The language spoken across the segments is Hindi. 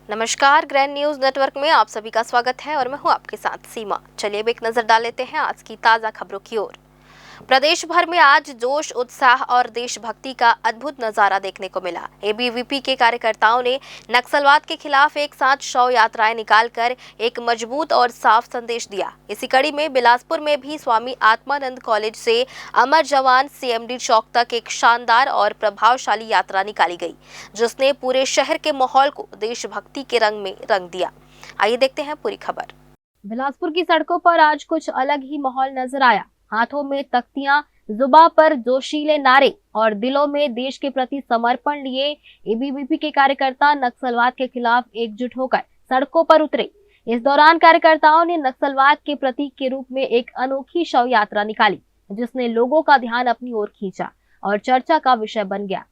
नमस्कार, ग्रैंड न्यूज नेटवर्क में आप सभी का स्वागत है और मैं हूं आपके साथ सीमा। चलिए अब एक नजर डाल लेते हैं आज की ताजा खबरों की ओर। प्रदेश भर में आज जोश, उत्साह और देशभक्ति का अद्भुत नजारा देखने को मिला। एबीवीपी के कार्यकर्ताओं ने नक्सलवाद के खिलाफ एक साथ शव यात्राएं निकालकर एक मजबूत और साफ संदेश दिया। इसी कड़ी में बिलासपुर में भी स्वामी आत्मानंद कॉलेज से अमर जवान सीएमडी चौक तक एक शानदार और प्रभावशाली यात्रा निकाली गई, जिसने पूरे शहर के माहौल को देशभक्ति के रंग में रंग दिया। आइए देखते हैं पूरी खबर। बिलासपुर की सड़कों पर आज कुछ अलग ही माहौल नजर आया। हाथों में तख्तियां, जुबां पर जोशीले नारे और दिलों में देश के प्रति समर्पण लिए एबीवीपी के कार्यकर्ता नक्सलवाद के खिलाफ एकजुट होकर सड़कों पर उतरे। इस दौरान कार्यकर्ताओं ने नक्सलवाद के प्रतीक के रूप में एक अनोखी शव यात्रा निकाली, जिसने लोगों का ध्यान अपनी ओर खींचा और चर्चा का विषय बन गया।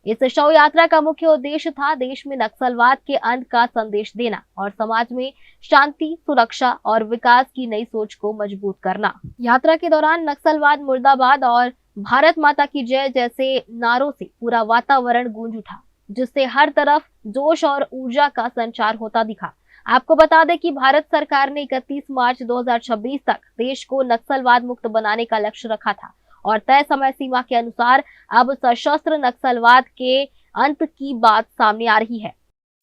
इस शव यात्रा का मुख्य उद्देश्य था देश में नक्सलवाद के अंत का संदेश देना और समाज में शांति, सुरक्षा और विकास की नई सोच को मजबूत करना। यात्रा के दौरान नक्सलवाद मुर्दाबाद और भारत माता की जय जैसे नारों से पूरा वातावरण गूंज उठा, जिससे हर तरफ जोश और ऊर्जा का संचार होता दिखा। आपको बता दें कि भारत सरकार ने 31 मार्च 2026 तक देश को नक्सलवाद मुक्त बनाने का लक्ष्य रखा था और तय समय सीमा के अनुसार अब सशस्त्र नक्सलवाद के अंत की बात सामने आ रही है।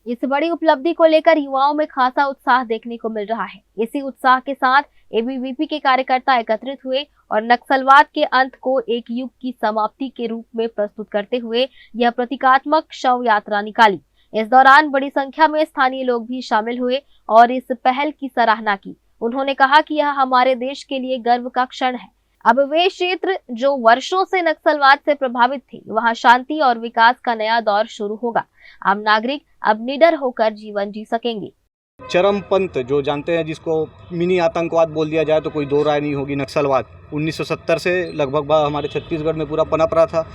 इस बड़ी उपलब्धि को लेकर युवाओं में खासा उत्साह देखने को मिल रहा है। इसी उत्साह के साथ एबीवीपी के कार्यकर्ता एकत्रित हुए और नक्सलवाद के अंत को एक युग की समाप्ति के रूप में प्रस्तुत करते हुए यह प्रतीकात्मक शव यात्रा निकाली। इस दौरान बड़ी संख्या में स्थानीय लोग भी शामिल हुए और इस पहल की सराहना की। उन्होंने कहा कि यह हमारे देश के लिए गर्व का क्षण है। अब वे क्षेत्र जो वर्षों से नक्सलवाद से प्रभावित थे, वहां शांति और विकास का नया दौर शुरू होगा। आम नागरिक अब निडर होकर जीवन जी सकेंगे। चरमपंथ जो जानते हैं, जिसको मिनी आतंकवाद बोल दिया जाए तो कोई दो राय नहीं होगी। नक्सलवाद 1970 से लगभग हमारे छत्तीसगढ़ में पूरा पनप रहा था।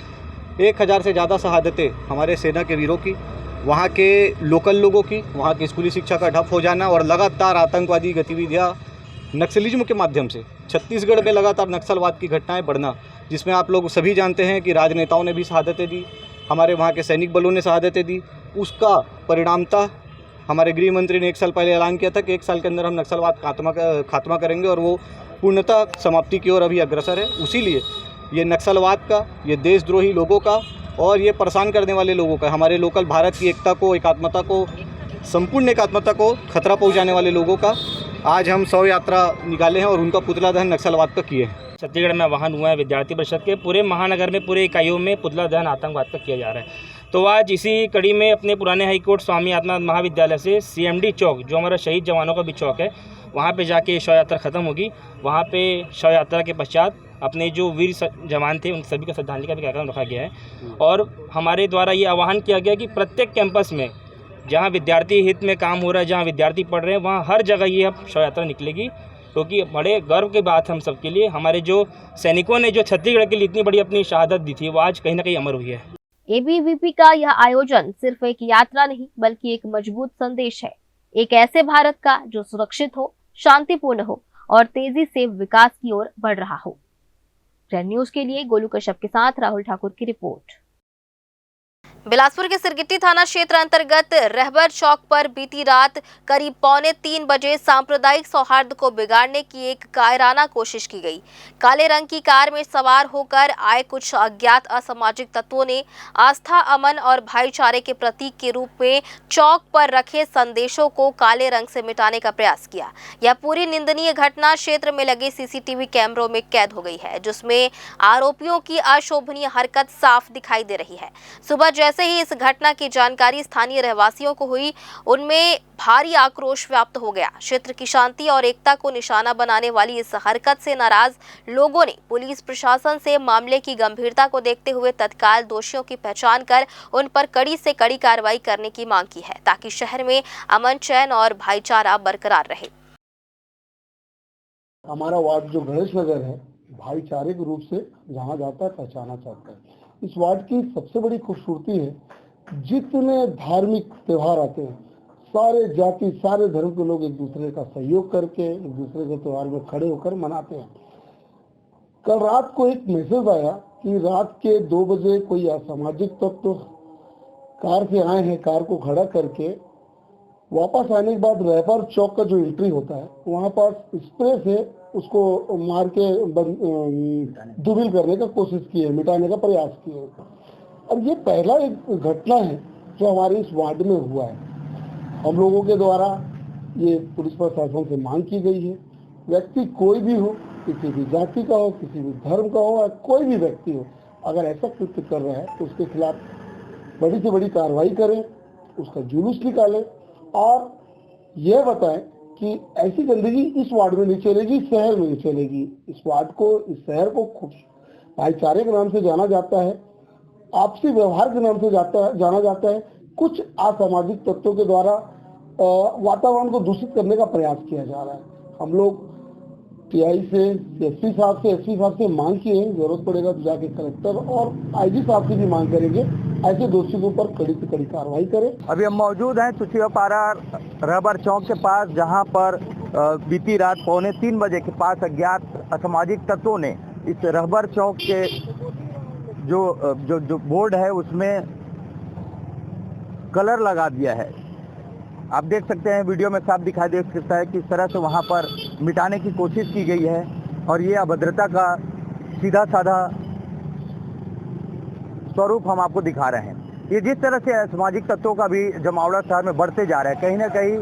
1000 से ज़्यादा शहादतें हमारे सेना के वीरों की, वहाँ के लोकल लोगों की, वहाँ की स्कूली शिक्षा का ठप हो जाना और लगातार आतंकवादी गतिविधियाँ नक्सलिज्म के माध्यम से छत्तीसगढ़ में लगातार नक्सलवाद की घटनाएं बढ़ना, जिसमें आप लोग सभी जानते हैं कि राजनेताओं ने भी शहादतें दी, हमारे वहाँ के सैनिक बलों ने शहादतें दी। उसका परिणामतः हमारे गृह मंत्री ने 1 साल पहले ऐलान किया था कि 1 साल के अंदर हम नक्सलवाद खात्मा करेंगे और वो पूर्णतः समाप्ति की ओर अभी अग्रसर है। उसीलिए ये नक्सलवाद का, ये देशद्रोही लोगों का और ये परेशान करने वाले लोगों का, हमारे लोकल भारत की एकता को, एकात्मता को, संपूर्ण एकात्मता को खतरा पहुँचाने वाले लोगों का आज हम शव यात्रा निकाले हैं और उनका पुतला दहन नक्सलवाद का किए हैं। छत्तीसगढ़ में वाहन हुआ है, विद्यार्थी परिषद के पूरे महानगर में, पूरे इकाइयों में पुतला दहन आतंकवाद का किया जा रहा है। तो आज इसी कड़ी में अपने पुराने हाईकोर्ट स्वामी आत्मानंद महाविद्यालय से सीएमडी चौक, जो हमारा शहीद जवानों का भी चौक है, वहाँ पे जाके शव यात्रा खत्म होगी। वहाँ पे शव यात्रा के पश्चात अपने जो वीर जवान थे उन सभी का श्रद्धांजलि का भी कार्यक्रम रखा गया है। और हमारे द्वारा ये आह्वान किया गया कि प्रत्येक कैंपस में जहाँ विद्यार्थी हित में काम हो रहा है, जहाँ विद्यार्थी पढ़ रहे हैं, वहाँ हर जगह ये अब शव यात्रा निकलेगी, क्योंकि बड़े गर्व की बात हम सबके लिए, हमारे जो सैनिकों ने जो छत्तीसगढ़ के लिए इतनी बड़ी अपनी शहादत दी थी, वो आज कहीं ना कहीं अमर हुई है। एबीवीपी का यह आयोजन सिर्फ एक यात्रा नहीं, बल्कि एक मजबूत संदेश है, एक ऐसे भारत का जो सुरक्षित हो, शांतिपूर्ण हो और तेजी से विकास की ओर बढ़ रहा हो। ग्रैंड न्यूज के लिए गोलू कश्यप के साथ राहुल ठाकुर की रिपोर्ट। बिलासपुर के सिरगिट्टी थाना क्षेत्र अंतर्गत रहबर चौक पर बीती रात करीब 2:45 बजे सांप्रदायिक सौहार्द को बिगाड़ने की एक कायराना कोशिश की गई। काले रंग की कार में सवार होकर आए कुछ अज्ञात असामाजिक तत्वों ने आस्था, अमन और भाईचारे के प्रतीक के रूप में चौक पर रखे संदेशों को काले रंग से मिटाने का प्रयास किया। यह पूरी निंदनीय घटना क्षेत्र में लगे सीसीटीवी कैमरों में कैद हो गई है, जिसमें आरोपियों की अशोभनीय हरकत साफ दिखाई दे रही है। सुबह जैसे ही इस घटना की जानकारी स्थानीय रहवासियों को हुई, उनमें भारी आक्रोश व्याप्त हो गया। क्षेत्र की शांति और एकता को निशाना बनाने वाली इस हरकत से नाराज लोगों ने पुलिस प्रशासन से मामले की गंभीरता को देखते हुए तत्काल दोषियों की पहचान कर उन पर कड़ी से कड़ी कार्रवाई करने की मांग की है, ताकि शहर में अमन, चैन और भाईचारा बरकरार रहे। हमारा वार्ड जो गणेश नगर है, भाईचारे के रूप से जहाँ जाता है पहचाना जाता है। इस वार्ड की सबसे बड़ी खूबसूरती है, जितने धार्मिक त्योहार आते हैं, सारे जाति, सारे धर्म के लोग एक दूसरे का सहयोग करके एक दूसरे के त्योहार में खड़े होकर मनाते हैं। कल रात को एक मैसेज आया कि रात के 2 बजे कोई असामाजिक तत्व कार से आए हैं, कार को खड़ा करके वापस आने के बाद रहबर चौक का जो एंट्री होता है वहाँ पर स्प्रे से उसको मार के दुबिल करने का कोशिश की है, मिटाने का प्रयास किया है। अब ये पहला एक घटना है जो हमारे इस वार्ड में हुआ है। हम लोगों के द्वारा ये पुलिस प्रशासन से मांग की गई है, व्यक्ति कोई भी हो, किसी भी जाति का हो, किसी भी धर्म का हो, या कोई भी व्यक्ति हो, अगर ऐसा कृत्य कर रहा है तो उसके खिलाफ बड़ी से बड़ी कार्रवाई करें, उसका जुलूस निकालें और यह बताएं कि ऐसी गंदगी इस वार्ड में नहीं चलेगी, शहर में नहीं चलेगी। इस वार्ड को, इस शहर को भाईचारे के नाम से जाना जाता है, आपसी व्यवहार के नाम से जाना जाता है। कुछ असामाजिक तत्वों के द्वारा वातावरण को दूषित करने का प्रयास किया जा रहा है। हम लोग टीआई से, एसपी साहब से मांग की है, जरूरत पड़ेगा तो जाके कलेक्टर और आईजी साहब से भी मांग करेंगे, ऐसे दोषियों के ऊपर कड़ी से कड़ी कार्रवाई करें। अभी हम मौजूद हैं तुचियापाड़ा रहबर चौक के पास, जहां पर बीती रात 2:45 बजे के पास अज्ञात असामाजिक तत्वों ने इस रहबर चौक के जो बोर्ड है उसमें कलर लगा दिया है। आप देख सकते हैं, वीडियो में साफ दिखाई दे सकता है कि इस तरह से वहां पर मिटाने की कोशिश की गई है और ये अभद्रता का सीधा साधा स्वरूप हम आपको दिखा रहे हैं। ये जिस तरह से सामाजिक तत्वों का भी जमावड़ा शहर में बढ़ते जा रहा है, कहीं ना कहीं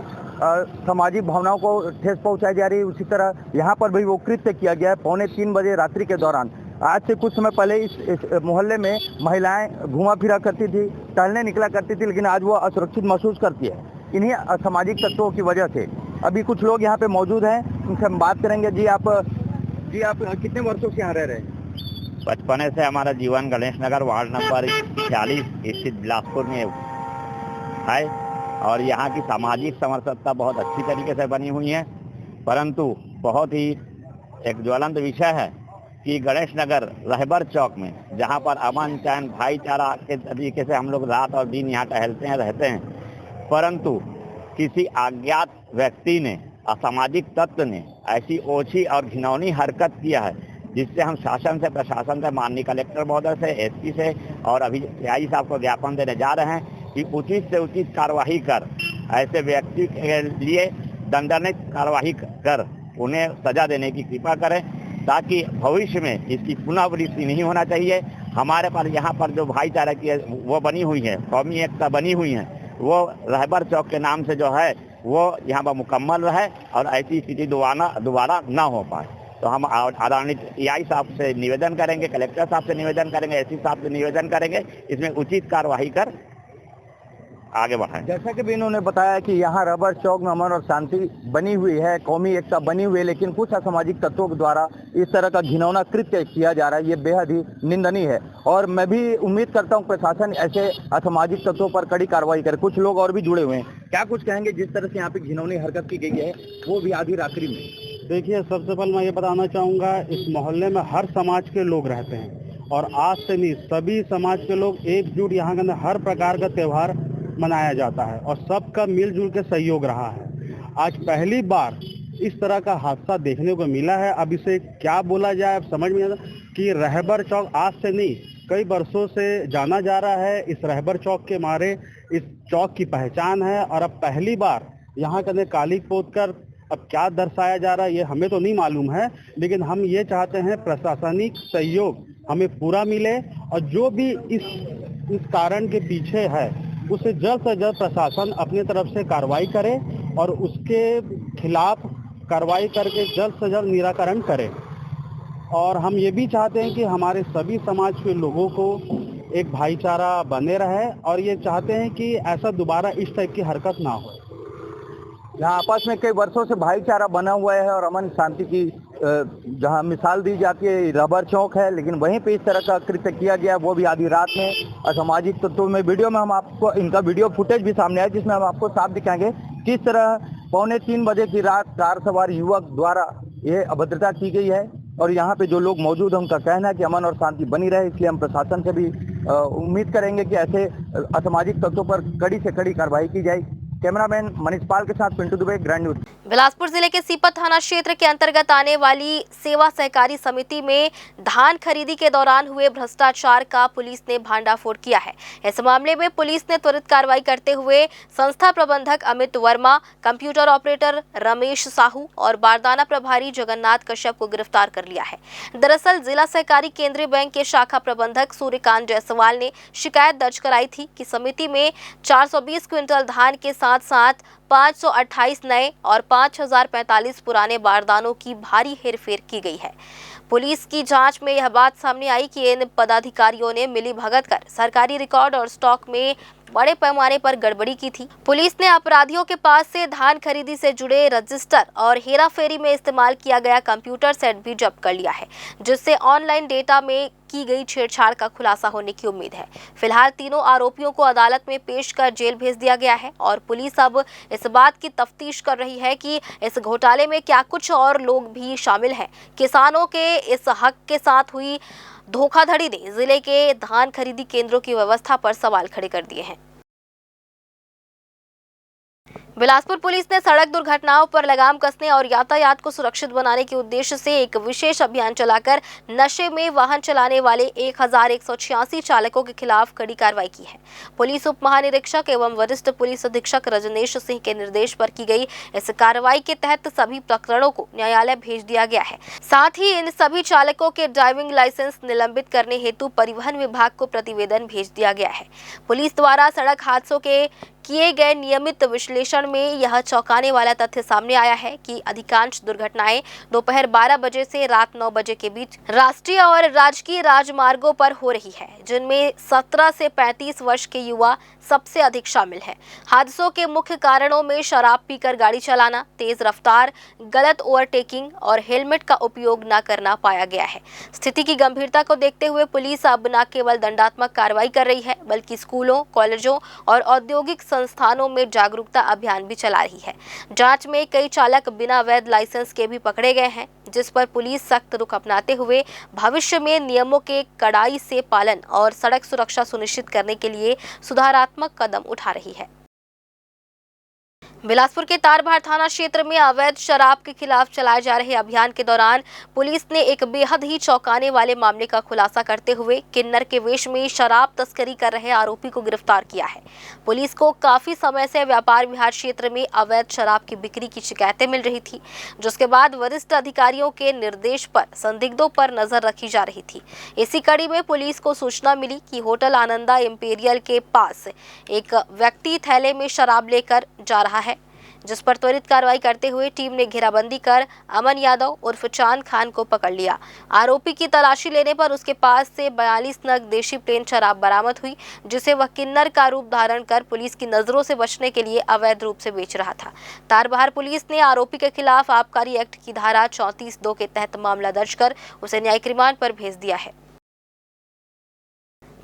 सामाजिक भावनाओं को ठेस पहुंचाई जा रही है। उसी तरह यहाँ पर भी वो कृत्य किया गया है 2:45 बजे रात्रि के दौरान। आज से कुछ समय पहले इस मोहल्ले में महिलाएं घूमा फिरा करती थी, टहलने निकला करती थी, लेकिन आज वो असुरक्षित महसूस करती है इन्हीं असामाजिक तत्वों की वजह से। अभी कुछ लोग यहाँ पे मौजूद हैं, उनसे हम बात करेंगे। जी आप कितने वर्षों से यहाँ रह रहे हैं? बचपने से हमारा जीवन गणेश नगर वार्ड नंबर 46 स्थित बिलासपुर में है और यहाँ की सामाजिक समरसता बहुत अच्छी तरीके से बनी हुई है। परंतु बहुत ही एक ज्वलंत विषय है कि गणेश नगर रहबर चौक में, जहाँ पर अमन चैन भाईचारा के तरीके से हम लोग रात और दिन यहाँ टहलते हैं, रहते हैं, परंतु किसी अज्ञात व्यक्ति ने, असामाजिक तत्व ने ऐसी ओछी और घिनौनी हरकत किया है, जिससे हम शासन से, प्रशासन से, माननीय कलेक्टर महोदय से, एसपी से और अभी टीआई साहब को ज्ञापन देने जा रहे हैं कि उचित से उचित कार्रवाई कर ऐसे व्यक्ति के लिए दंडात्मक कार्रवाई कर उन्हें सजा देने की कृपा करें, ताकि भविष्य में इसकी पुनरावृत्ति नहीं होना चाहिए। हमारे पास यहाँ पर जो भाईचारा की वो बनी हुई है, कौमी एकता बनी हुई है, वो रहबर चौक के नाम से जो है वो यहाँ पर मुकम्मल रहे और ऐसी स्थिति दोबारा ना हो पाए। तो हम आदरणीय टीआई साहब से निवेदन करेंगे, कलेक्टर साहब से निवेदन करेंगे, एसपी साहब से निवेदन करेंगे, इसमें उचित कार्यवाही कर आगे बढ़ाएं। जैसा कि भी इन्होंने बताया कि यहाँ रबर चौक में अमन और शांति बनी हुई है, कौमी एकता बनी हुई है, लेकिन कुछ असामाजिक तत्वों के द्वारा इस तरह का घिनौना कृत्य किया जा रहा है। ये बेहद ही निंदनीय है और मैं भी उम्मीद करता हूँ प्रशासन ऐसे असामाजिक तत्वों पर कड़ी कार्रवाई करे। कुछ लोग और भी जुड़े हुए हैं, क्या कुछ कहेंगे जिस तरह से यहाँ पे घिनौनी हरकत की गई है, वो भी आधी रात्रि में? देखिए, सबसे पहले मैं ये बताना चाहूँगा, इस मोहल्ले में हर समाज के लोग रहते हैं और आज से नहीं, सभी समाज के लोग एकजुट यहाँ के अंदर हर प्रकार का त्यौहार मनाया जाता है और सबका मिलजुल के सहयोग रहा है। आज पहली बार इस तरह का हादसा देखने को मिला है। अब इसे क्या बोला जाए, अब समझ में आता कि रहबर चौक आज से नहीं, कई वर्षों से जाना जा रहा है। इस रहबर चौक के मारे इस चौक की पहचान है और अब पहली बार यहाँ के अंदर काली पोत कर अब क्या दर्शाया जा रहा है ये हमें तो नहीं मालूम है, लेकिन हम ये चाहते हैं प्रशासनिक सहयोग हमें पूरा मिले और जो भी इस कारण के पीछे है उसे जल्द से जल्द प्रशासन अपनी तरफ से कार्रवाई करे और उसके खिलाफ कार्रवाई करके जल्द से जल्द निराकरण करे। और हम ये भी चाहते हैं कि हमारे सभी समाज के लोगों को एक भाईचारा बने रहे और ये चाहते हैं कि ऐसा दोबारा इस टाइप की हरकत ना हो। यहाँ आपस में कई वर्षों से भाईचारा बना हुआ है और अमन शांति की जहाँ मिसाल दी जाती है रबर चौक है, लेकिन वहीं पे इस तरह का कृत्य किया गया, वो भी आधी रात में असामाजिक तत्वों में। वीडियो में हम आपको इनका वीडियो फुटेज भी सामने आया जिसमें हम आपको साफ दिखाएंगे किस तरह 2:45 बजे की रात कार सवार युवक द्वारा ये अभद्रता की गई है। और यहाँ पे जो लोग मौजूद हैं उनका कहना है कि अमन और शांति बनी रहे, इसलिए हम प्रशासन से भी उम्मीद करेंगे कि ऐसे असामाजिक तत्वों पर कड़ी से कड़ी कार्रवाई की जाए। कैमरामैन मनीष पाल के साथ पिंटू दुबे, ग्रैंड न्यूज। बिलासपुर जिले के सीपत थाना क्षेत्र के अंतर्गत आने वाली सेवा सहकारी समिति में धान खरीदी के दौरान हुए भ्रष्टाचार का पुलिस ने भांडाफोड़ किया है। इस मामले में पुलिस ने त्वरित कार्रवाई करते हुए संस्था प्रबंधक अमित वर्मा, कंप्यूटर ऑपरेटर रमेश साहू और बारदाना प्रभारी जगन्नाथ कश्यप को गिरफ्तार कर लिया है। दरअसल जिला सहकारी केंद्रीय बैंक के शाखा प्रबंधक सूर्यकांत जायसवाल ने शिकायत दर्ज कराई थी कि समिति में 420 क्विंटल धान के साथ साथ 528 नए और 5045 पुराने बारदानों की भारी हेरफेर की गई है। पुलिस की जांच में यह बात सामने आई कि इन पदाधिकारियों ने मिलीभगत कर सरकारी रिकॉर्ड और स्टॉक में बड़े पैमाने पर गड़बड़ी की थी। पुलिस ने अपराधियों के पास से धान खरीदी से जुड़े रजिस्टर और हेराफेरी में इस्तेमाल किया गया कंप्यूटर सेट भी जब्त कर लिया है, जिससे ऑनलाइन डेटा में की गई छेड़छाड़ का खुलासा होने की उम्मीद है। फिलहाल तीनों आरोपियों को अदालत में पेश कर जेल भेज दिया गया है और पुलिस अब इस बात की तफ्तीश कर रही है कि इस घोटाले में क्या कुछ और लोग भी शामिल हैं। किसानों के इस हक के साथ हुई धोखाधड़ी ने जिले के धान खरीदी केंद्रों की व्यवस्था पर सवाल खड़े कर दिए हैं। बिलासपुर पुलिस ने सड़क दुर्घटनाओं पर लगाम कसने और यातायात को सुरक्षित बनाने के उद्देश्य से एक विशेष अभियान चलाकर नशे में वाहन चलाने वाले 1186 चालकों के खिलाफ कड़ी कार्रवाई की है। पुलिस उप महानिरीक्षक एवं वरिष्ठ पुलिस अधीक्षक रजनेश सिंह के निर्देश पर की गई इस कार्रवाई के तहत सभी प्रकरणों को न्यायालय भेज दिया गया है। साथ ही इन सभी चालकों के ड्राइविंग लाइसेंस निलंबित करने हेतु परिवहन विभाग को प्रतिवेदन भेज दिया गया है। पुलिस द्वारा सड़क हादसों के किए गए नियमित विश्लेषण में यह चौंकाने वाला तथ्य सामने आया है कि अधिकांश दुर्घटनाएं दोपहर 12 बजे से रात 9 बजे के बीच राष्ट्रीय और राजकीय राजमार्गों पर हो रही है, जिनमें 17 से 35 वर्ष के युवा सबसे अधिक शामिल हैं। हादसों के मुख्य कारणों में शराब पीकर गाड़ी चलाना, तेज रफ्तार, गलत ओवरटेकिंग और हेलमेट का उपयोग न करना पाया गया है। स्थिति की गंभीरता को देखते हुए पुलिस अब न केवल दंडात्मक कार्रवाई कर रही है, बल्कि स्कूलों, कॉलेजों और औद्योगिक संस्थानों में जागरूकता अभियान भी चला रही है। जांच में कई चालक बिना वैध लाइसेंस के भी पकड़े गए हैं, जिस पर पुलिस सख्त रुख अपनाते हुए भविष्य में नियमों के कड़ाई से पालन और सड़क सुरक्षा सुनिश्चित करने के लिए सुधारात्मक कदम उठा रही है। बिलासपुर के तारभार थाना क्षेत्र में अवैध शराब के खिलाफ चलाए जा रहे अभियान के दौरान पुलिस ने एक बेहद ही चौंकाने वाले मामले का खुलासा करते हुए किन्नर के वेश में शराब तस्करी कर रहे आरोपी को गिरफ्तार किया है। पुलिस को काफी समय से व्यापार विहार क्षेत्र में अवैध शराब की बिक्री की शिकायतें मिल रही थी, जिसके बाद वरिष्ठ अधिकारियों के निर्देश पर संदिग्धों पर नजर रखी जा रही थी। इसी कड़ी में पुलिस को सूचना मिली कि होटल आनंदा इंपीरियल के पास एक व्यक्ति थैले में शराब लेकर जा रहा है, जिस पर त्वरित कार्रवाई करते हुए टीम ने घेराबंदी कर अमन यादव उर्फ चांद खान को पकड़ लिया। आरोपी की तलाशी लेने पर उसके पास से 42 नग देशी प्लेन शराब बरामद हुई, जिसे वह किन्नर का रूप धारण कर पुलिस की नजरों से बचने के लिए अवैध रूप से बेच रहा था। तारबहार पुलिस ने आरोपी के खिलाफ आबकारी एक्ट की धारा 34(2) के तहत मामला दर्ज कर उसे न्यायिक रिमांड पर भेज दिया है।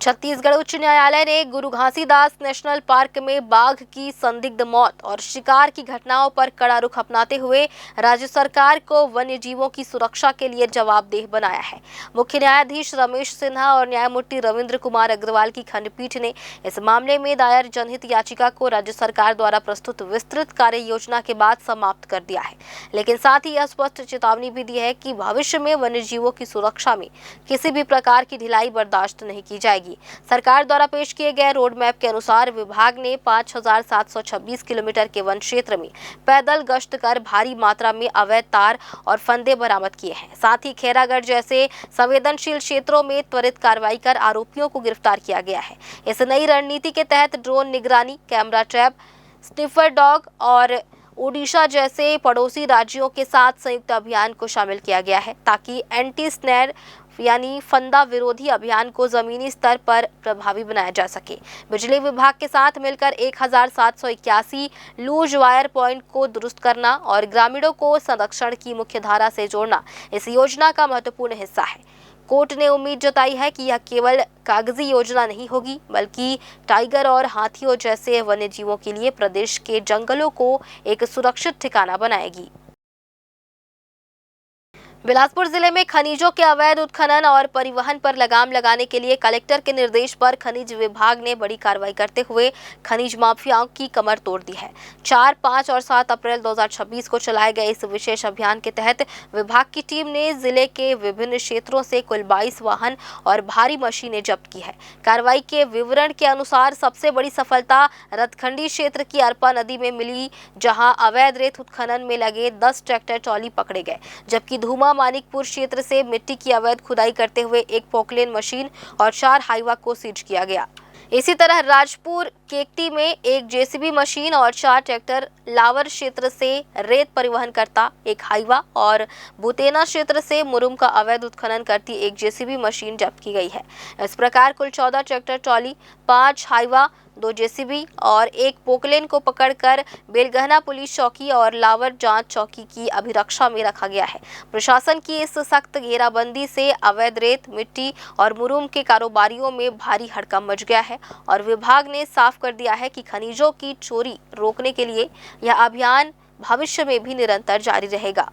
छत्तीसगढ़ उच्च न्यायालय ने गुरु घासीदास नेशनल पार्क में बाघ की संदिग्ध मौत और शिकार की घटनाओं पर कड़ा रुख अपनाते हुए राज्य सरकार को वन्य जीवों की सुरक्षा के लिए जवाबदेह बनाया है। मुख्य न्यायाधीश रमेश सिन्हा और न्यायमूर्ति रविंद्र कुमार अग्रवाल की खंडपीठ ने इस मामले में दायर जनहित याचिका को राज्य सरकार द्वारा प्रस्तुत विस्तृत कार्य योजना के बाद समाप्त कर दिया है, लेकिन साथ ही यह स्पष्ट चेतावनी भी दी है कि भविष्य में वन्य जीवों की सुरक्षा में किसी भी प्रकार की ढिलाई बर्दाश्त नहीं की जाएगी। सरकार द्वारा पेश किए गए रोड मैप के अनुसार विभाग ने 5726 किलोमीटर के वन क्षेत्र में पैदल गश्त कर भारी मात्रा में अवैध तार और फंदे बरामद किए हैं। साथ ही खैरागढ़ जैसे संवेदनशील क्षेत्रों में त्वरित कार्रवाई कर आरोपियों को गिरफ्तार किया गया है। इस नई रणनीति के तहत ड्रोन निगरानी, कैमरा ट्रैप, स्निफर डॉग और ओडिशा जैसे पड़ोसी राज्यों के साथ संयुक्त अभियान को शामिल किया गया है, ताकि एंटी स्नैर यानी फंदा विरोधी अभियान को जमीनी स्तर पर प्रभावी बनाया जा सके। बिजली विभाग के साथ मिलकर 1781 लूज वायर पॉइंट को दुरुस्त करना और ग्रामीणों को संरक्षण की मुख्य धारा से जोड़ना इस योजना का महत्वपूर्ण हिस्सा है। कोर्ट ने उम्मीद जताई है कि यह केवल कागजी योजना नहीं होगी, बल्कि टाइगर और हाथियों जैसे वन्य जीवों के लिए प्रदेश के जंगलों को एक सुरक्षित ठिकाना बनाएगी। बिलासपुर जिले में खनिजों के अवैध उत्खनन और परिवहन पर लगाम लगाने के लिए कलेक्टर के निर्देश पर खनिज विभाग ने बड़ी कार्रवाई करते हुए खनिज माफियाओं की कमर तोड़ दी है। 4, 5 और 7 अप्रैल 2026 को चलाए गए इस विशेष अभियान के तहत विभाग की टीम ने जिले के विभिन्न क्षेत्रों से कुल 22 वाहन और भारी मशीनें जब्त की है। कार्रवाई के विवरण के अनुसार सबसे बड़ी सफलता रतखंडी क्षेत्र की अरपा नदी में मिली, जहाँ अवैध रेत उत्खनन में लगे 10 ट्रैक्टर ट्रॉली पकड़े गए, जबकि धूमा मानिकपुर क्षेत्र से मिट्टी की अवैध खुदाई करते हुए एक पोकलेन मशीन और 4 हाईवा को सीज किया गया। इसी तरह राजपुर केकटी में एक जेसीबी मशीन और 4 ट्रैक्टर, लावर क्षेत्र से रेत परिवहन करता एक हाईवा और बुतेना क्षेत्र से मुरुम का अवैध उत्खनन करती एक जेसीबी मशीन जब्त की गई है। इस प्रकार कुल 14 ट्रैक्टर ट्रॉली, 5 हाईवा, 2 जेसीबी और एक पोकलेन को पकड़कर बेलगहना पुलिस चौकी और लावर जांच चौकी की अभिरक्षा में रखा गया है। प्रशासन की इस सख्त घेराबंदी से अवैध रेत, मिट्टी और मुरुम के कारोबारियों में भारी हड़कंप मच गया है और विभाग ने साफ कर दिया है कि खनिजों की चोरी रोकने के लिए यह अभियान भविष्य में भी निरंतर जारी रहेगा।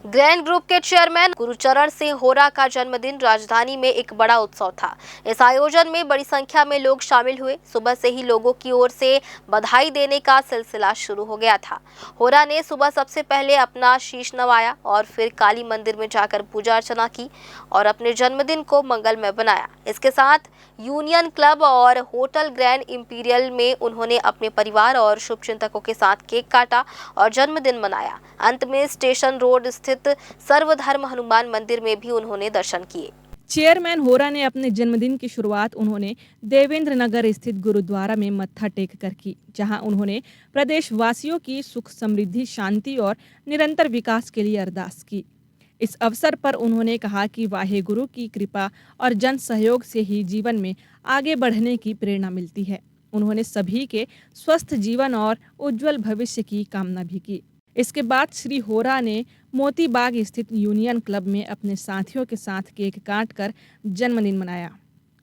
ग्रैंड ग्रुप के चेयरमैन गुरुचरण सिंह होरा का जन्मदिन राजधानी में एक बड़ा उत्सव था। इस आयोजन में बड़ी संख्या में लोग शामिल हुए। सुबह से ही लोगों की ओर से बधाई देने का सिलसिला शुरू हो गया था। होरा ने सुबह सबसे पहले अपना शीश नवाया और फिर काली मंदिर में जाकर पूजा अर्चना की और अपने जन्मदिन को मंगलमय बनाया। इसके साथ यूनियन क्लब और होटल ग्रैंड इंपीरियल में उन्होंने अपने परिवार और शुभचिंतकों के साथ केक काटा और जन्मदिन मनाया। अंत में स्टेशन रोड स्थित सर्वधर्म हनुमान मंदिर में भी उन्होंने दर्शन किए। चेयरमैन होरा ने अपने जन्मदिन की शुरुआत उन्होंने देवेंद्र नगर स्थित गुरुद्वारा में मत्था टेक कर की, जहां उन्होंने प्रदेश वासियों की सुख, समृद्धि, शांति और निरंतर विकास के लिए अरदास की। इस अवसर पर उन्होंने कहा कि वाहे गुरु की कृपा और जन सहयोग से ही जीवन में आगे बढ़ने की प्रेरणा मिलती है। उन्होंने सभी के स्वस्थ जीवन और उज्जवल भविष्य की कामना भी की। इसके बाद श्री होरा ने मोती बाग स्थित यूनियन क्लब में अपने साथियों के साथ केक काटकर जन्मदिन मनाया।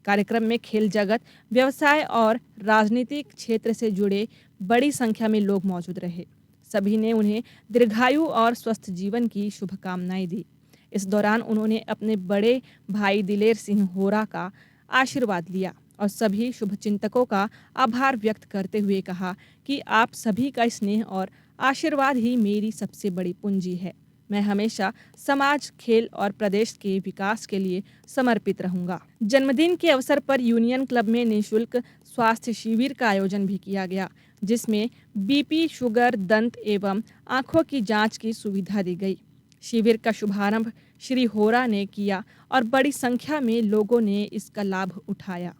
कार्यक्रम में खेल जगत, व्यवसाय और राजनीतिक क्षेत्र से जुड़े बड़ी संख्या में लोग मौजूद रहे। सभी ने उन्हें दीर्घायु और स्वस्थ जीवन की शुभकामनाएं दी। इस दौरान उन्होंने अपने बड़े भाई दिलेर सिंह होरा का आशीर्वाद लिया और सभी शुभचिंतकों का आभार व्यक्त करते हुए कहा कि आप सभी का स्नेह और आशीर्वाद ही मेरी सबसे बड़ी पूंजी है। मैं हमेशा समाज, खेल और प्रदेश के विकास के लिए समर्पित रहूंगा। जन्मदिन के अवसर पर यूनियन क्लब में निःशुल्क स्वास्थ्य शिविर का आयोजन भी किया गया, जिसमें बीपी, शुगर, दंत एवं आंखों की जांच की सुविधा दी गई। शिविर का शुभारंभ श्री होरा ने किया और बड़ी संख्या में लोगों ने इसका लाभ उठाया।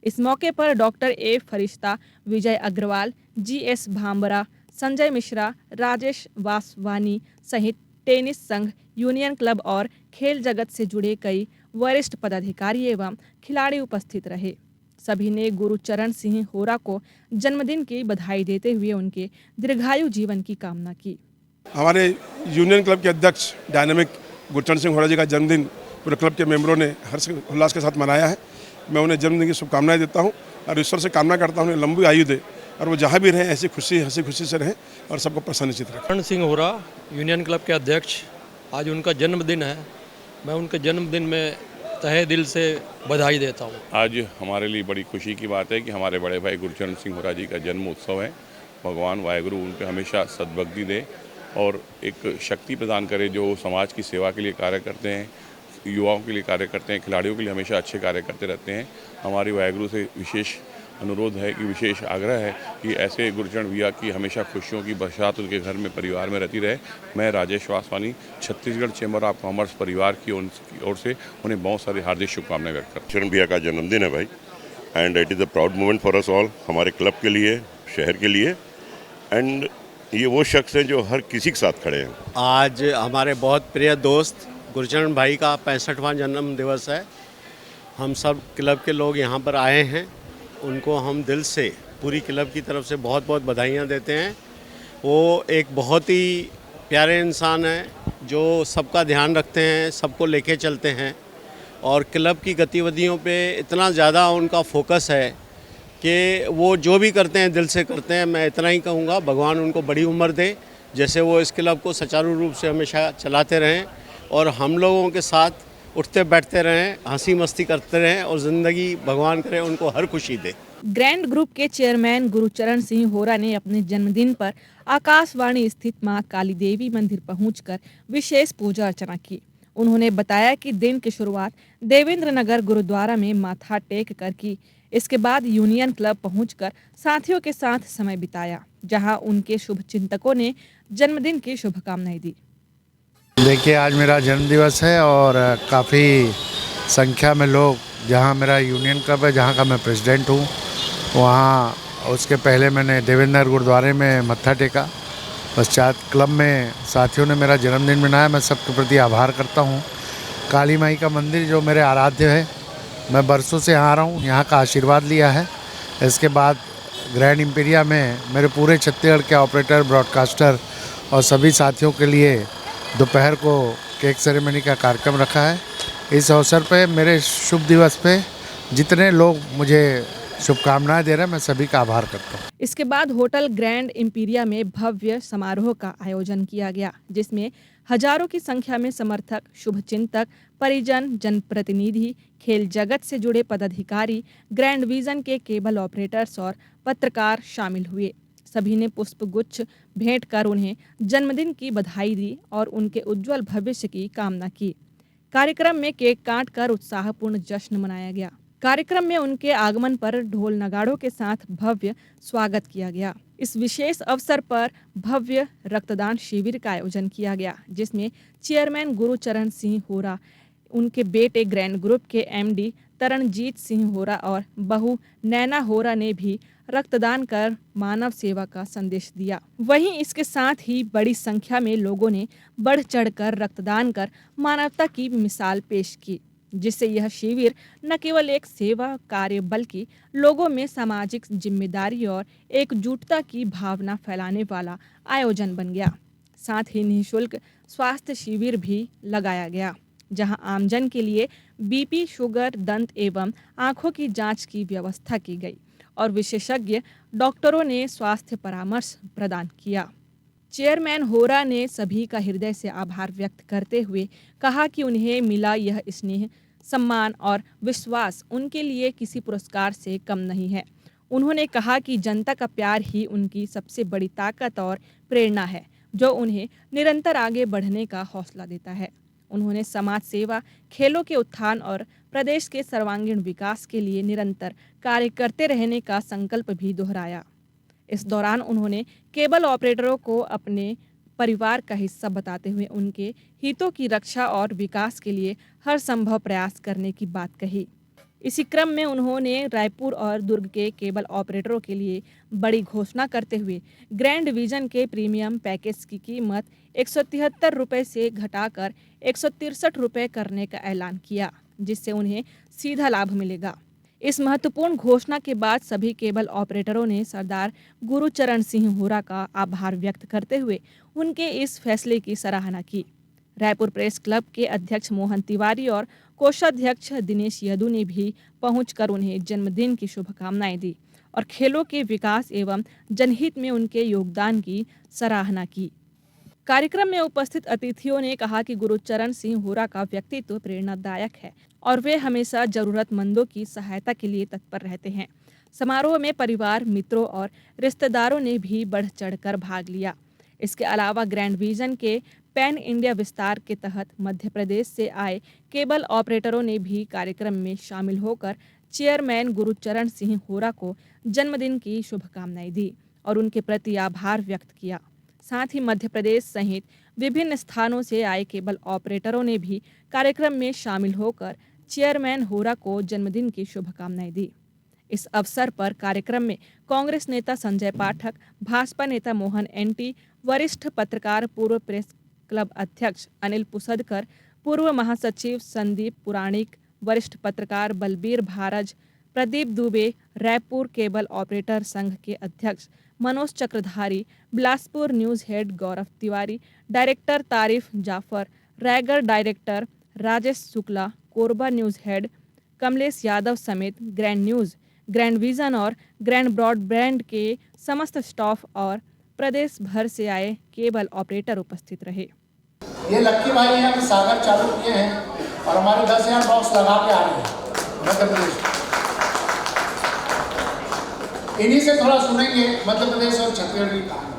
इस मौके पर doctor A Firishta, Vijay Agarwal, GS भांबरा, Sanjay Mishra, Rajesh Vaswani सहित टेनिस संघ, यूनियन क्लब और खेल जगत से जुड़े कई वरिष्ठ पदाधिकारी एवं खिलाड़ी उपस्थित रहे। सभी ने गुरुचरण सिंह होरा को जन्मदिन की बधाई देते हुए उनके दीर्घायु जीवन की कामना की। हमारे यूनियन क्लब के अध्यक्ष डायनामिक गुरुचरण सिंह होरा जी का जन्मदिन पूरे क्लब के मेंबरों ने हर्ष उल्लास के साथ मनाया है। मैं उन्हें जन्मदिन की शुभकामनाएं देता हूं और ईश्वर से कामना करता हूं उन्हें लंबी आयु दे और वो जहाँ भी रहें ऐसी हंसी खुशी से रहें और सबको प्रसन्नचित रखें। गुरुचरण सिंह होरा यूनियन क्लब के अध्यक्ष, आज उनका जन्मदिन है। मैं उनके जन्मदिन में तहे दिल से बधाई देता हूँ। आज हमारे लिए बड़ी खुशी की बात है कि हमारे बड़े भाई गुरुचरण सिंह होरा जी का जन्म उत्सव है। भगवान वाहेगुरु उन पर हमेशा सद्भक्ति दे और एक शक्ति प्रदान करे जो समाज की सेवा के लिए कार्य करते हैं, युवाओं के लिए कार्य करते हैं, खिलाड़ियों के लिए हमेशा अच्छे कार्य करते रहते हैं। हमारी वाहेगुरु से विशेष अनुरोध है कि विशेष आग्रह है कि ऐसे गुरुचरण भैया की हमेशा खुशियों की बरसात उनके घर में, परिवार में रहती रहे। मैं Rajesh Vaswani, Chhattisgarh chamber of commerce परिवार की ओर से उन्हें बहुत सारी हार्दिक शुभकामनाएं व्यक्त करता हूं। गुरुचरण भैया का जन्मदिन है भाई, and it is a proud moment for us all, हमारे क्लब के लिए, शहर के लिए, एंड ये वो शख्स हैं जो हर किसी के साथ खड़े हैं। आज हमारे बहुत प्रिय दोस्त गुरुचरण भाई का 65वां जन्म दिवस है। हम सब क्लब के लोग यहाँ पर आए हैं, उनको हम दिल से पूरी क्लब की तरफ से बहुत बहुत बधाइयाँ देते हैं। वो एक बहुत ही प्यारे इंसान हैं जो सबका ध्यान रखते हैं, सबको लेके चलते हैं और क्लब की गतिविधियों पे इतना ज़्यादा उनका फोकस है कि वो जो भी करते हैं दिल से करते हैं। मैं इतना ही कहूँगा, भगवान उनको बड़ी उम्र दे जैसे वो इस क्लब को सुचारू रूप से हमेशा चलाते रहें और हम लोगों के साथ उठते बैठते रहें, हंसी मस्ती करते रहें और ज़िंदगी भगवान करे उनको हर खुशी दे। ग्रैंड ग्रुप के चेयरमैन गुरुचरण सिंह होरा ने अपने जन्मदिन पर आकाशवाणी स्थित मां काली देवी मंदिर पहुंचकर विशेष पूजा अर्चना की। उन्होंने बताया कि दिन की शुरुआत देवेंद्र नगर गुरुद्वारा में माथा टेक कर की। इसके बाद यूनियन क्लब पहुंचकर साथियों के साथ समय बिताया, जहां उनके शुभ चिंतकों ने जन्मदिन की शुभकामनाएं दी। देखिए, आज मेरा जन्मदिवस है और काफ़ी संख्या में लोग, जहां मेरा यूनियन क्लब है जहां का मैं प्रेसिडेंट हूं, वहां उसके पहले मैंने देवेंद्र गुरुद्वारे में मत्था टेका। पश्चात क्लब में साथियों ने मेरा जन्मदिन मनाया। मैं सबके प्रति आभार करता हूं। काली माई का मंदिर जो मेरे आराध्य है, मैं बरसों से यहाँ आ रहा हूँ, यहाँ का आशीर्वाद लिया है। इसके बाद ग्रैंड एम्पिरिया में मेरे पूरे छत्तीसगढ़ के ऑपरेटर, ब्रॉडकास्टर और सभी साथियों के लिए दोपहर को केक सेरेमनी का कार्यक्रम रखा है। इस अवसर पे मेरे शुभ दिवस पे जितने लोग मुझे शुभकामनाएं दे रहे हैं, मैं सभी का आभार करता हूँ। इसके बाद होटल ग्रैंड एम्पिरिया में भव्य समारोह का आयोजन किया गया, जिसमें हजारों की संख्या में समर्थक, शुभचिंतक, परिजन, जनप्रतिनिधि, खेल जगत से जुड़े पदाधिकारी, ग्रैंड विजन के केबल ऑपरेटर्स और पत्रकार शामिल हुए। सभी ने पुष्पगुच्छ भेंट कर उन्हें जन्मदिन की बधाई दी और उनके उज्जवल भविष्य की कामना की। कार्यक्रम में केक काटकर उत्साहपूर्ण जश्न मनाया गया। कार्यक्रम में उनके आगमन पर ढोल नगाड़ों के साथ भव्य स्वागत किया गया। इस विशेष अवसर पर भव्य रक्तदान शिविर का आयोजन किया गया, जिसमें चेयरमैन गुरुचरण सिंह होरा, उनके बेटे ग्रैंड ग्रुप के एमडी तरणजीत सिंह होरा और बहू नैना होरा ने भी रक्तदान कर मानव सेवा का संदेश दिया। वहीं इसके साथ ही बड़ी संख्या में लोगों ने बढ़ चढ़कर रक्तदान कर मानवता की मिसाल पेश की, जिससे यह शिविर न केवल एक सेवा कार्य बल्कि लोगों में सामाजिक जिम्मेदारी और एकजुटता की भावना फैलाने वाला आयोजन बन गया। साथ ही निःशुल्क स्वास्थ्य शिविर भी लगाया गया, जहां आमजन के लिए बीपी, शुगर, दंत एवं आंखों की जांच की व्यवस्था की गई और विशेषज्ञ डॉक्टरों ने स्वास्थ्य परामर्श प्रदान किया। चेयरमैन होरा ने सभी का हृदय से आभार व्यक्त करते हुए कहा कि उन्हें मिला यह स्नेह, सम्मान और विश्वास उनके लिए किसी पुरस्कार से कम नहीं है। उन्होंने कहा कि जनता का प्यार ही उनकी सबसे बड़ी ताकत और प्रेरणा है, जो उन्हें निरंतर आगे बढ़ने का हौसला देता है। उन्होंने समाज सेवा, खेलों के उत्थान और प्रदेश के सर्वांगीण विकास के लिए निरंतर कार्य करते रहने का संकल्प भी दोहराया। इस दौरान उन्होंने केबल ऑपरेटरों को अपने परिवार का हिस्सा बताते हुए उनके हितों की रक्षा और विकास के लिए हर संभव प्रयास करने की बात कही। इसी क्रम में उन्होंने रायपुर और दुर्ग के केबल ऑपरेटरों के लिए बड़ी घोषणा करते हुए ग्रैंड विजन के प्रीमियम पैकेज की कीमत 173 रुपये से घटाकर 163 रुपये करने का ऐलान किया, जिससे उन्हें सीधा लाभ मिलेगा। इस महत्वपूर्ण घोषणा के बाद सभी केबल ऑपरेटरों ने सरदार गुरुचरण सिंह होरा का आभार व्यक्त करते हुए उनके इस फैसले की सराहना की। रायपुर प्रेस क्लब के अध्यक्ष मोहन तिवारी और कोषाध्यक्ष दिनेश यदू ने भी पहुंचकर उन्हें जन्मदिन की शुभकामनाएं दी और खेलों के विकास एवं जनहित में उनके योगदान की सराहना की। कार्यक्रम में उपस्थित अतिथियों ने कहा कि गुरुचरण सिंह होरा का व्यक्तित्व प्रेरणादायक है और वे हमेशा जरूरतमंदों की सहायता के लिए तत्पर रहते हैं। समारोह में परिवार, मित्रों और रिश्तेदारों ने भी बढ़ चढ़कर भाग लिया। इसके अलावा ग्रैंड विजन के पैन इंडिया विस्तार के तहत मध्य प्रदेश से आए केबल ऑपरेटरों ने भी कार्यक्रम में शामिल होकर चेयरमैन गुरुचरण सिंह होरा को जन्मदिन की शुभकामनाएं दी और उनके प्रति आभार व्यक्त किया। साथ ही मध्य प्रदेश सहित विभिन्न स्थानों से आए केबल ऑपरेटरों ने भी कार्यक्रम में शामिल होकर चेयरमैन होरा को जन्मदिन की शुभकामनाएं दी। इस अवसर पर कार्यक्रम में कांग्रेस नेता संजय पाठक, भाजपा नेता मोहन एनटी, वरिष्ठ पत्रकार पूर्व प्रेस क्लब अध्यक्ष अनिल पुसदकर, पूर्व महासचिव संदीप पुराणिक, वरिष्ठ पत्रकार बलबीर भारज, प्रदीप दुबे, रायपुर केबल ऑपरेटर संघ के अध्यक्ष Manoj Chakradhari, Bilaspur news head Gaurav Tiwari, director Tarif Jafar, Raigarh director Rajesh Shukla, Korba news head Kamlesh Yadav समेत ग्रैंड न्यूज़, ग्रैंड विजन और ग्रैंड ब्रॉडबैंड के समस्त स्टाफ और प्रदेश भर से आए केबल ऑपरेटर उपस्थित रहे। ये लक्की भाई हैं, अभी सागर चालू किए हैं और हमारे 10,000 बॉक्स लगा के आ रहे हैं मध्य प्रदेश। इन्हीं से थोड़ा सुनेंगे मध्य प्रदेश और छत्तीसगढ़ की कहानी।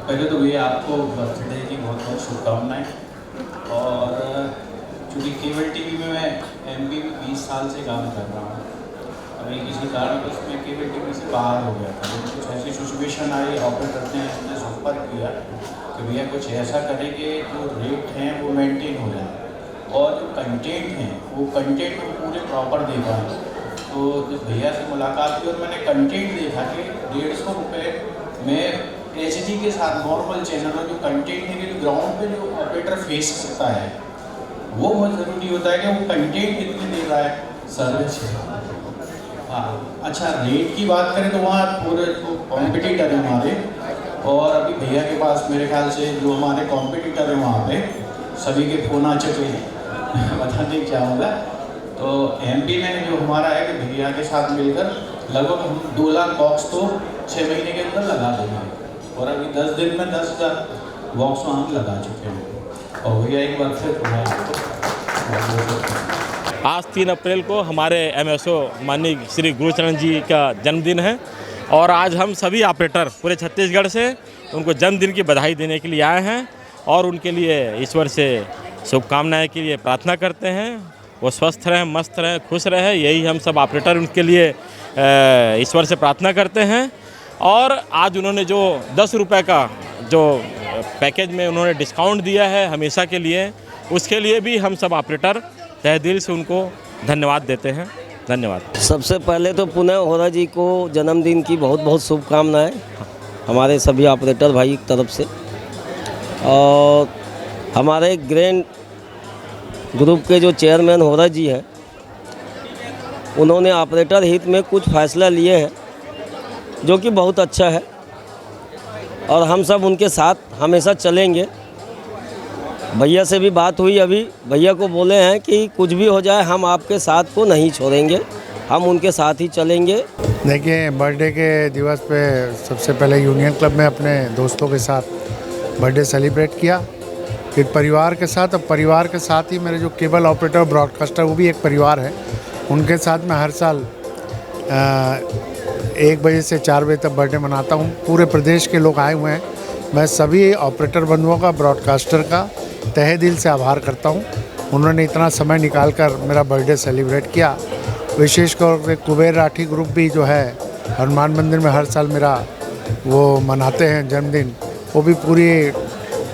पहले तो भैया आपको बर्थडे की बहुत बहुत शुभकामनाएं। और चूँकि केबल टीवी में मैं एमपी में 20 साल से काम कर रहा हूँ, अभी किसी कारणवश मैं केबल टीवी से बाहर हो गया था। कुछ ऐसी सिचुएशन आई, ऑपरेटर ने हमने संपर्क किया कि भैया कुछ ऐसा करें कि जो रेट हैं वो मेंटेन हो जाए और जो कंटेंट हैं वो कंटेंट को पूरे प्रॉपर दे पाएँ। तो जब भैया से मुलाकात हुई और मैंने कंटेंट देखा कि 150 रुपये में HD के साथ नॉर्मल चैनल जो कंटेंट है कि ग्राउंड पे जो ऑपरेटर फेस करता है वो बहुत ज़रूरी होता है कि वो कंटेंट कितने दे रहा है सर्विस। हाँ, अच्छा रेट की बात करें तो वहाँ पूरे कॉम्पिटिटर हैं हमारे, और अभी भैया के पास मेरे ख्याल से जो हमारे कॉम्पिटिटर हैं वहाँ पे सभी के फ़ोन आ चुके हैं बता नहीं चाहूँगा। तो MP में जो हमारा है कि भैया के साथ मिलकर लगभग हम 2 लाख बॉक्स तो 6 महीने के अंदर लगा देंगे और अभी 10 दिन में 10,000 बॉक्स हम लगा चुके हैं। और भैया एक बार फिर आज 3 अप्रैल को हमारे MSO माननीय श्री गुरुचरण जी का जन्मदिन है और आज हम सभी ऑपरेटर पूरे छत्तीसगढ़ से उनको जन्मदिन की बधाई देने के लिए आए हैं और उनके लिए ईश्वर से शुभकामनाएं के लिए प्रार्थना करते हैं। वो स्वस्थ रहें, मस्त रहें, खुश रहें, यही हम सब ऑपरेटर उनके लिए ईश्वर से प्रार्थना करते हैं। और आज उन्होंने जो 10 रुपये का जो पैकेज में उन्होंने डिस्काउंट दिया है हमेशा के लिए, उसके लिए भी हम सब ऑपरेटर तहे दिल से उनको धन्यवाद देते हैं। धन्यवाद। सबसे पहले तो पुनः होरा जी को जन्मदिन की बहुत बहुत शुभकामनाएं हमारे सभी ऑपरेटर भाई की तरफ से। और हमारे ग्रैंड ग्रुप के जो चेयरमैन होरा जी हैं, उन्होंने ऑपरेटर हित में कुछ फैसला लिए हैं जो कि बहुत अच्छा है और हम सब उनके साथ हमेशा चलेंगे। भैया से भी बात हुई अभी, भैया को बोले हैं कि कुछ भी हो जाए हम आपके साथ को नहीं छोड़ेंगे, हम उनके साथ ही चलेंगे। देखिए, बर्थडे के दिवस पे सबसे पहले यूनियन क्लब में अपने दोस्तों के साथ बर्थडे सेलिब्रेट किया, फिर परिवार के साथ। अब परिवार के साथ ही मेरे जो केबल ऑपरेटर ब्रॉडकास्टर वो भी एक परिवार है, उनके साथ मैं हर साल 1 बजे से 4 बजे तक बर्थडे मनाता हूँ। पूरे प्रदेश के लोग आए हुए हैं। मैं सभी ऑपरेटर बंधुओं का, ब्रॉडकास्टर का तहे दिल से आभार करता हूँ। उन्होंने इतना समय निकाल कर मेरा बर्थडे सेलिब्रेट किया। विशेषकर से कुबेर राठी ग्रुप भी जो है हनुमान मंदिर में हर साल मेरा वो मनाते हैं जन्मदिन, वो भी पूरी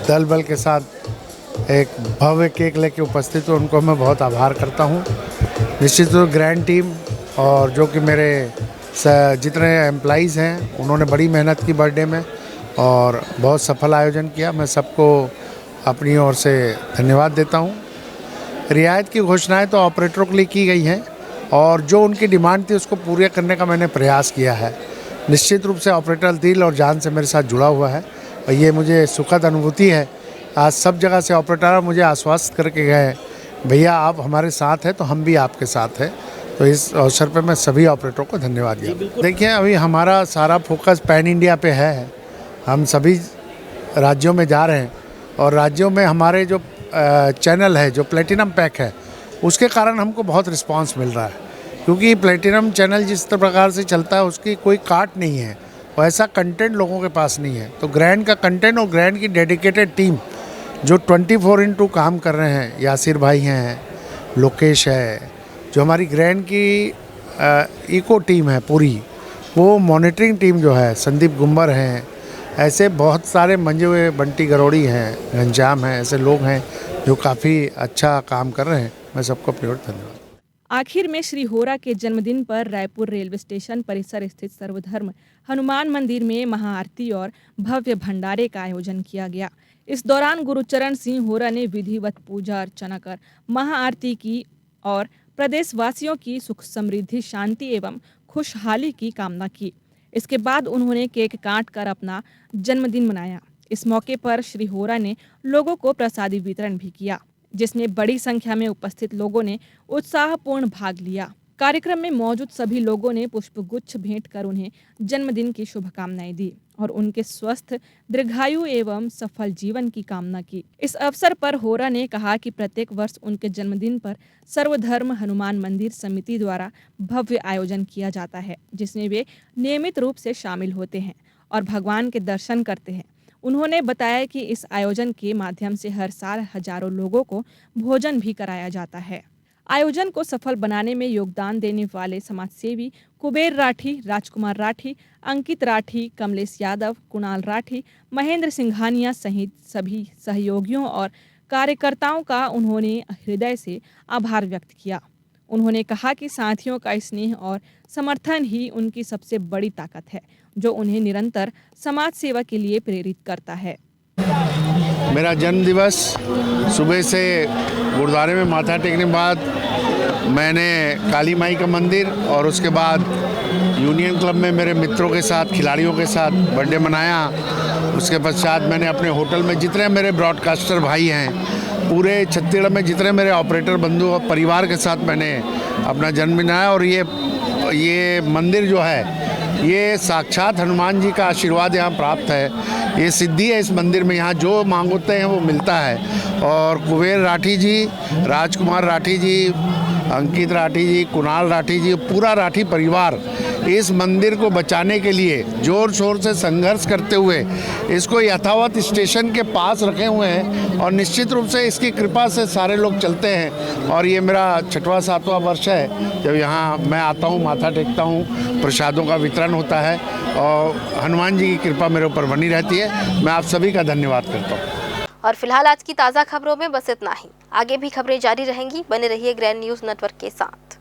दल बल के साथ एक भव्य केक लेके उपस्थित हो, उनको मैं बहुत आभार करता हूँ। निश्चित रूप ग्रैंड टीम और जो कि मेरे जितने एम्प्लॉइज़ हैं उन्होंने बड़ी मेहनत की बर्थडे में और बहुत सफल आयोजन किया। मैं सबको अपनी ओर से धन्यवाद देता हूँ। रियायत की घोषणाएं तो ऑपरेटरों के लिए की गई हैं और जो उनकी डिमांड थी उसको पूरा करने का मैंने प्रयास किया है। निश्चित रूप से ऑपरेटर दिल और जान से मेरे साथ जुड़ा हुआ है और ये मुझे सुखद अनुभूति है। आज सब जगह से ऑपरेटर मुझे आश्वस्त करके गए, भैया आप हमारे साथ हैं तो हम भी आपके साथ हैं। तो इस अवसर पर मैं सभी ऑपरेटरों को धन्यवाद दिया। देखिए, अभी हमारा सारा फोकस पैन इंडिया पे है। हम सभी राज्यों में जा रहे हैं और राज्यों में हमारे जो चैनल है, जो प्लेटिनम पैक है, उसके कारण हमको बहुत रिस्पांस मिल रहा है, क्योंकि प्लेटिनम चैनल जिस प्रकार से चलता है उसकी कोई काट नहीं है और ऐसा कंटेंट लोगों के पास नहीं है। तो ग्रैंड का कंटेंट और ग्रैंड की डेडिकेटेड टीम जो 24/2 काम कर रहे हैं, यासिर भाई हैं, लोकेश है, जो हमारी ग्रैंड की इको टीम है पूरी, वो मॉनिटरिंग टीम जो है, संदीप गुम्बर हैं, ऐसे बहुत सारे मंजे हुए बंटी गरोड़ी हैं, घनश्याम हैं, ऐसे लोग हैं जो काफ़ी अच्छा काम कर रहे हैं। मैं सबको अपनी ओर धन्यवाद। आखिर में श्री होरा के जन्मदिन पर रायपुर रेलवे स्टेशन परिसर स्थित सर्वधर्म हनुमान मंदिर में महाआरती और भव्य भंडारे का आयोजन किया गया। इस दौरान गुरुचरण सिंह होरा ने विधिवत पूजा अर्चना कर महाआरती की और प्रदेशवासियों की सुख समृद्धि, शांति एवं खुशहाली की कामना की। इसके बाद उन्होंने केक काट कर अपना जन्मदिन मनाया। इस मौके पर श्री होरा ने लोगों को प्रसादी वितरण भी किया, जिसमें बड़ी संख्या में उपस्थित लोगों ने उत्साहपूर्ण भाग लिया। कार्यक्रम में मौजूद सभी लोगों ने पुष्पगुच्छ भेंट कर उन्हें जन्मदिन की शुभकामनाएं दी और उनके स्वस्थ, दीर्घायु एवं सफल जीवन की कामना की। इस अवसर पर होरा ने कहा कि प्रत्येक वर्ष उनके जन्मदिन पर सर्वधर्म हनुमान मंदिर समिति द्वारा भव्य आयोजन किया जाता है, जिसमें वे नियमित रूप से शामिल होते हैं और भगवान के दर्शन करते हैं। उन्होंने बताया कि इस आयोजन के माध्यम से हर साल हजारों लोगों को भोजन भी कराया जाता है। आयोजन को सफल बनाने में योगदान देने वाले समाजसेवी कुबेर राठी, राजकुमार राठी, अंकित राठी, कमलेश यादव, कुणाल राठी, महेंद्र सिंघानिया सहित सभी सहयोगियों और कार्यकर्ताओं का उन्होंने हृदय से आभार व्यक्त किया। उन्होंने कहा कि साथियों का स्नेह और समर्थन ही उनकी सबसे बड़ी ताकत है, जो उन्हें निरंतर समाज सेवा के लिए प्रेरित करता है। मेरा जन्मदिवस सुबह से गुरुद्वारे में माथा टेकने के बाद मैंने काली माई का मंदिर और उसके बाद यूनियन क्लब में मेरे मित्रों के साथ, खिलाड़ियों के साथ बर्थडे मनाया। उसके पश्चात मैंने अपने होटल में जितने मेरे ब्रॉडकास्टर भाई हैं, पूरे छत्तीसगढ़ में जितने मेरे ऑपरेटर बंधु और परिवार के साथ मैंने अपना जन्म मनाया। और ये मंदिर जो है, ये साक्षात हनुमान जी का आशीर्वाद यहाँ प्राप्त है। ये सिद्धि है इस मंदिर में, यहाँ जो मांगते हैं वो मिलता है। और कुबेर राठी जी, राजकुमार राठी जी, अंकित राठी जी, कुणाल राठी जी, पूरा राठी परिवार इस मंदिर को बचाने के लिए जोर शोर से संघर्ष करते हुए इसको यथावत स्टेशन के पास रखे हुए हैं। और निश्चित रूप से इसकी कृपा से सारे लोग चलते हैं। और ये मेरा 6वां 7वां वर्ष है जब यहाँ मैं आता हूँ, माथा टेकता हूँ, प्रसादों का वितरण होता है और हनुमान जी की कृपा मेरे ऊपर बनी रहती है। मैं आप सभी का धन्यवाद करता हूँ। और फिलहाल आज की ताज़ा खबरों में बस इतना ही। आगे भी खबरें जारी रहेंगी, बने रहिए ग्रैंड न्यूज़ नेटवर्क के साथ।